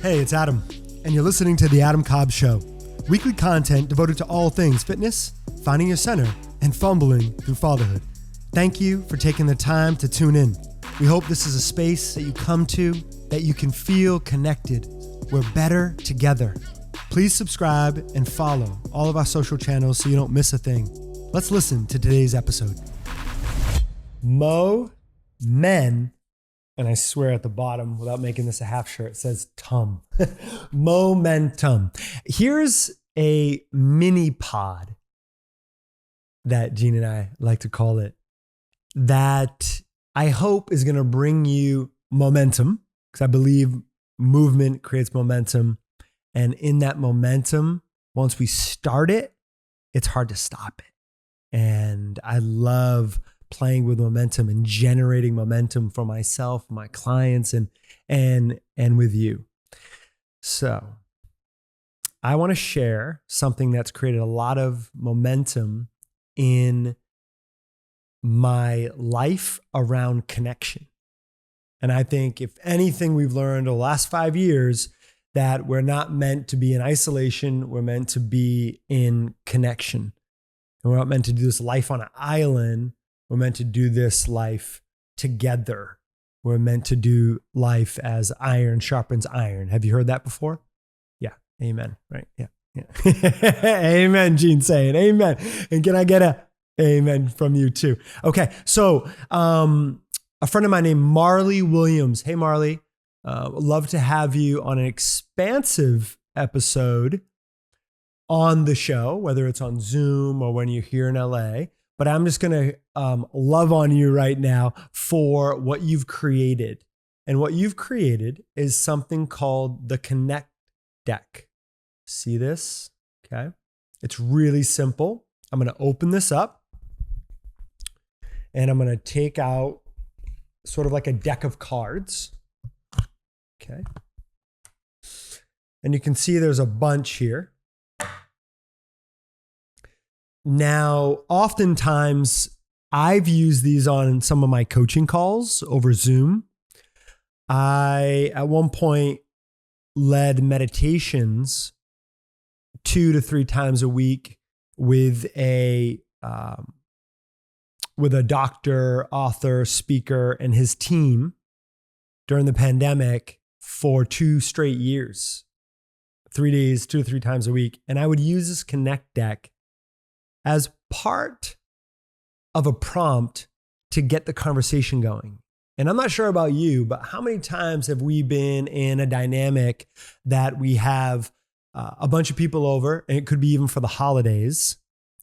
Hey, it's Adam, and you're listening to The Adam Cobb Show, weekly content devoted to all things fitness, finding your center, and fumbling through fatherhood. Thank you for taking the time to tune in. We hope this is a space that you come to, that you can feel connected. We're better together. Please subscribe and follow all of our social channels so you don't miss a thing. Let's listen to today's episode. Men, and I swear at the bottom, without making this a half shirt, it says tum. Momentum. Here's a mini pod that Gene and I like to call it, that I hope is going to bring you momentum, because I believe movement creates momentum. And in that momentum, once we start it, it's hard to stop it. And I love playing with momentum and generating momentum for myself, my clients, and with you. So I want to share something that's created a lot of momentum in my life around connection. And I think if anything we've learned over the last 5 years, that we're not meant to be in isolation, we're meant to be in connection. And we're not meant to do this life on an island. We're meant to do this life together. We're meant to do life as iron sharpens iron. Have you heard that before? Yeah. Amen. Right. Yeah. Amen. Gene saying amen. And can I get a amen from you too? Okay. So a friend of mine named Marley Williams. Hey, Marley. Love to have you on an expansive episode on the show, whether it's on Zoom or when you're here in LA. But I'm just going to love on you right now for what you've created. And what you've created is something called the Connect Deck. See this? Okay. It's really simple. I'm going to open this up and I'm going to take out sort of like a deck of cards. Okay. And you can see there's a bunch here. Now, oftentimes I've used these on some of my coaching calls over Zoom. I, at one point, led meditations 2 to 3 times a week with a doctor, author, speaker, and his team during the pandemic for 2 straight years, 3 days, 2 to 3 times a week. And I would use this Connect Deck as part of a prompt to get the conversation going. And I'm not sure about you, but how many times have we been in a dynamic that we have a bunch of people over, and it could be even for the holidays,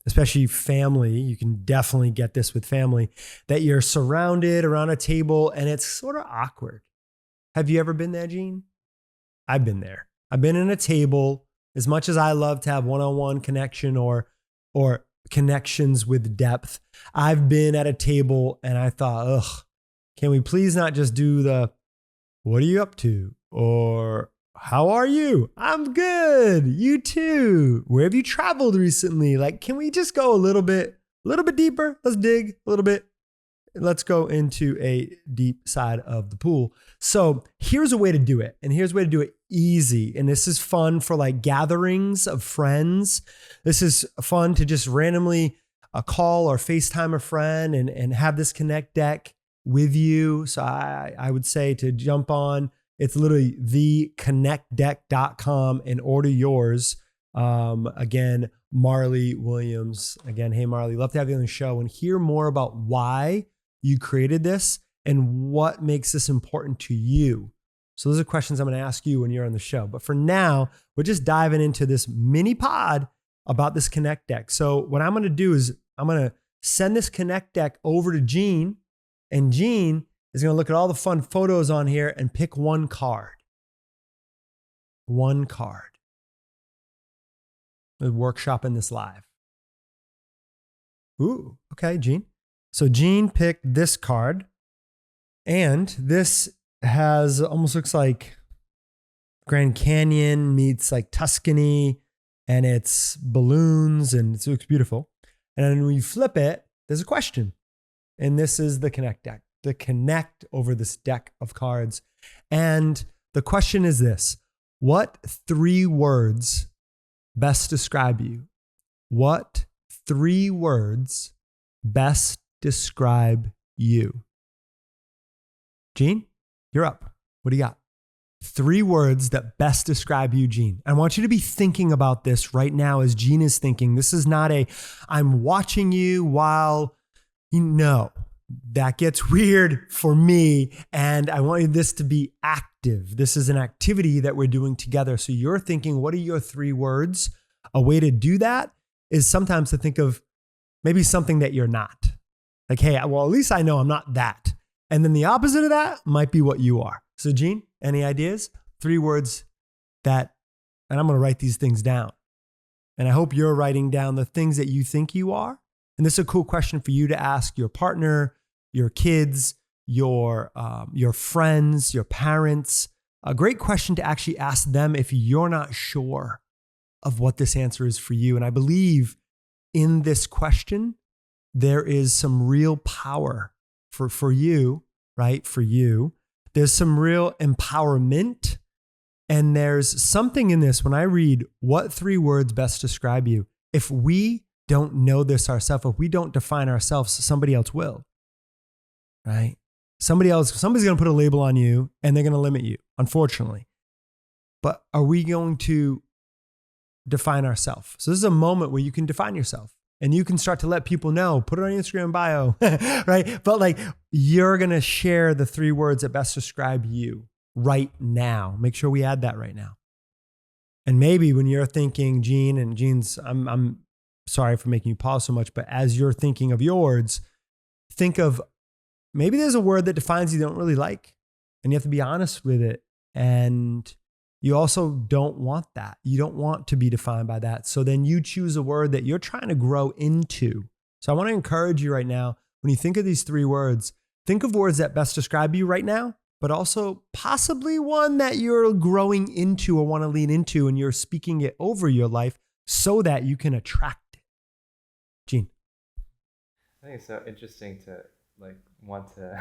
especially family. You can definitely get this with family, that you're surrounded around a table and it's sort of awkward. Have you ever been there, Gene? I've been there. I've been in a table. As much as I love to have one-on-one connection or connections with depth, I've been at a table and I thought, can we please not just do the, what are you up to? Or how are you? I'm good. You too. Where have you traveled recently? Like, can we just go a little bit deeper? Let's dig a little bit. Let's go into a deep side of the pool. So here's a way to do it. And here's a way to do it easy. And this is fun for like gatherings of friends. This is fun to just randomly call or FaceTime a friend and have this Connect Deck with you. So I would say to jump on, it's literally theconnectdeck.com and order yours. Again, Marley Williams. Again, hey, Marley, love to have you on the show and hear more about why you created this and what makes this important to you. So those are questions I'm going to ask you when you're on the show. But for now, we're just diving into this mini pod about this Connect Deck. So what I'm going to do is I'm going to send this Connect Deck over to Gene, and Gene is going to look at all the fun photos on here and pick one card. One card. We're workshopping this live. Ooh, okay, Gene. So Gene picked this card, and this has almost looks like Grand Canyon meets like Tuscany, and it's balloons, and it looks beautiful. And then when you flip it, there's a question. And this is the Connect Deck, the Connect over this deck of cards. And the question is this: What 3 words best describe you? What 3 words best describe you? Gene, you're up. What do you got? 3 words that best describe you, Gene. I want you to be thinking about this right now as Gene is thinking. This is not I'm watching you while, that gets weird for me. And I want this to be active. This is an activity that we're doing together. So you're thinking, what are your 3 words? A way to do that is sometimes to think of maybe something that you're not. Like, hey, well, at least I know I'm not that. And then the opposite of that might be what you are. So Gene, any ideas? 3 words that, and I'm going to write these things down. And I hope you're writing down the things that you think you are. And this is a cool question for you to ask your partner, your kids, your friends, your parents. A great question to actually ask them if you're not sure of what this answer is for you. And I believe in this question, there is some real power for you, right? For you. There's some real empowerment. And there's something in this when I read what 3 words best describe you. If we don't know this ourselves, if we don't define ourselves, somebody else will, right? Somebody's going to put a label on you and they're going to limit you, unfortunately. But are we going to define ourselves? So this is a moment where you can define yourself. And you can start to let people know, put it on your Instagram bio, right? But like you're going to share the 3 words that best describe you right now. Make sure we add that right now. And maybe when you're thinking, Gene, and Gene's, I'm sorry for making you pause so much, but as you're thinking of yours, think of maybe there's a word that defines you don't really like, and you have to be honest with it. And you also don't want that. You don't want to be defined by that. So then you choose a word that you're trying to grow into. So I want to encourage you right now, when you think of these 3 words, think of words that best describe you right now, but also possibly one that you're growing into or want to lean into, and you're speaking it over your life so that you can attract it. Gene. I think it's so interesting to want to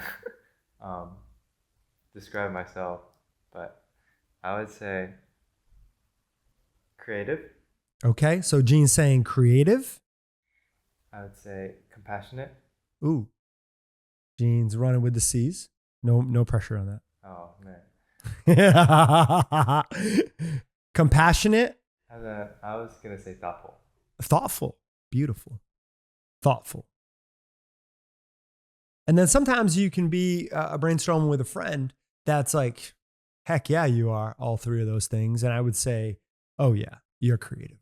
describe myself, but I would say creative. Okay, so Gene's saying creative. I would say compassionate. Ooh, Gene's running with the C's. No pressure on that. Oh man. Compassionate. I was gonna say thoughtful. Thoughtful. Beautiful. Thoughtful. And then sometimes you can be a brainstorming with a friend that's like, heck yeah, you are all 3 of those things. And I would say, oh yeah, you're creative.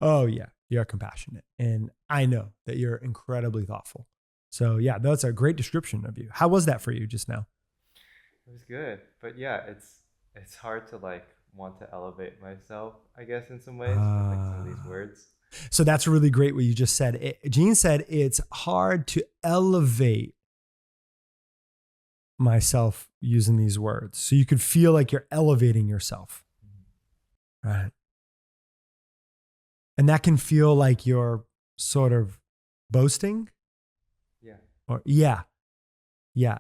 Oh yeah, you're compassionate. And I know that you're incredibly thoughtful. So yeah, that's a great description of you. How was that for you just now? It was good. But yeah, it's hard to want to elevate myself, I guess, in some ways with some of these words. So that's really great what you just said. Gene said it's hard to elevate myself using these words. So you could feel like you're elevating yourself. Right. And that can feel like you're sort of boasting. Yeah. Or yeah.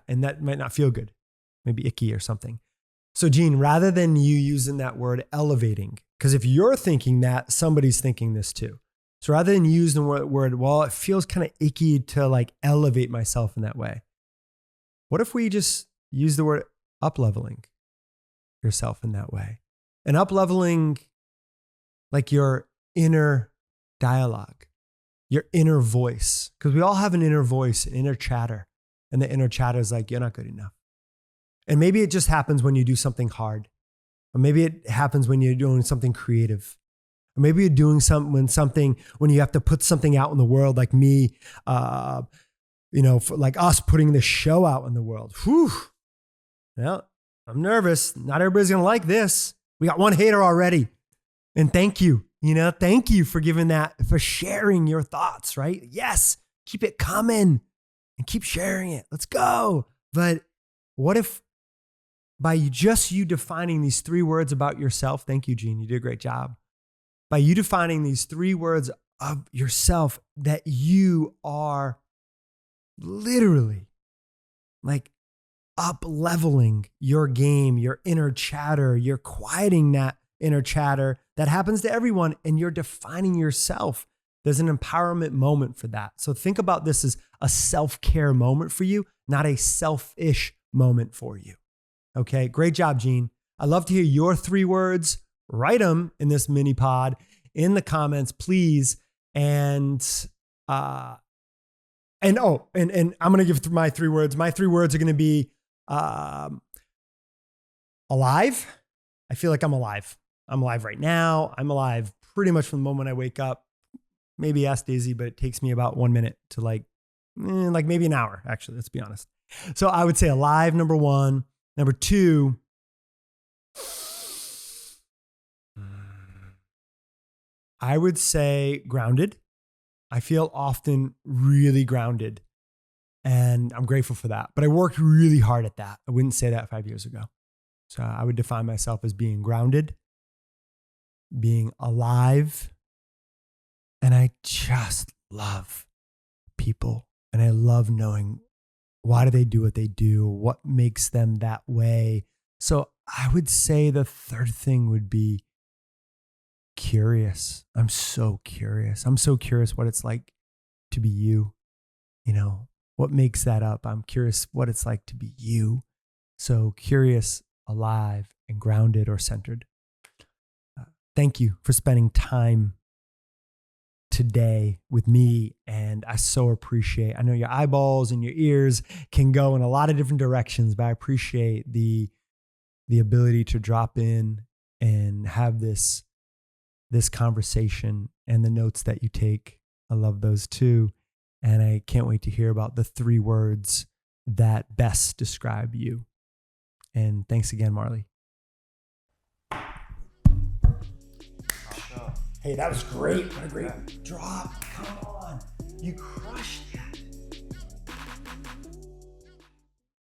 And that might not feel good. Maybe icky or something. So Gene, rather than you using that word elevating, because if you're thinking that, somebody's thinking this too. So rather than use the word, well, it feels kind of icky to elevate myself in that way. What if we just use the word up-leveling yourself in that way? And up-leveling your inner dialogue, your inner voice. Because we all have an inner voice, an inner chatter. And the inner chatter is like, you're not good enough. And maybe it just happens when you do something hard. Or maybe it happens when you're doing something creative. Or maybe you're doing when you have to put something out in the world, like me, like us putting this show out in the world. Whew. Well, I'm nervous. Not everybody's going to like this. We got 1 hater already. And thank you. Thank you for giving that, for sharing your thoughts, right? Yes. Keep it coming and keep sharing it. Let's go. But what if by you defining these 3 words about yourself, thank you, Gene, you did a great job. By you defining these 3 words of yourself, that you are literally up-leveling your game, your inner chatter, you're quieting that inner chatter. That happens to everyone, and you're defining yourself. There's an empowerment moment for that. So think about this as a self-care moment for you, not a selfish moment for you. Okay, great job, Gene. I'd love to hear your 3 words. Write them in this mini pod in the comments, please. And I'm going to give my 3 words. My 3 words are going to be alive. I feel like I'm alive. I'm alive right now. I'm alive pretty much from the moment I wake up. Maybe ask Daisy, but it takes me about 1 minute to like maybe an hour, actually, let's be honest. So I would say alive, number 1. Number 2, I would say grounded. I feel often really grounded, and I'm grateful for that. But I worked really hard at that. I wouldn't say that 5 years ago. So I would define myself as being grounded, being alive, and I just love people. And I love knowing why do they do what they do, what makes them that way. So I would say the third thing would be curious. I'm so curious. I'm so curious what it's like to be you. You know, what makes that up? I'm curious what it's like to be you. So curious, alive, and grounded or centered. Thank you for spending time today with me. And I so appreciate, I know your eyeballs and your ears can go in a lot of different directions, but I appreciate the ability to drop in and have this conversation and the notes that you take. I love those too. And I can't wait to hear about the 3 words that best describe you. And thanks again, Marley. Hey, that was great. What a great drop. Come on. You crushed it.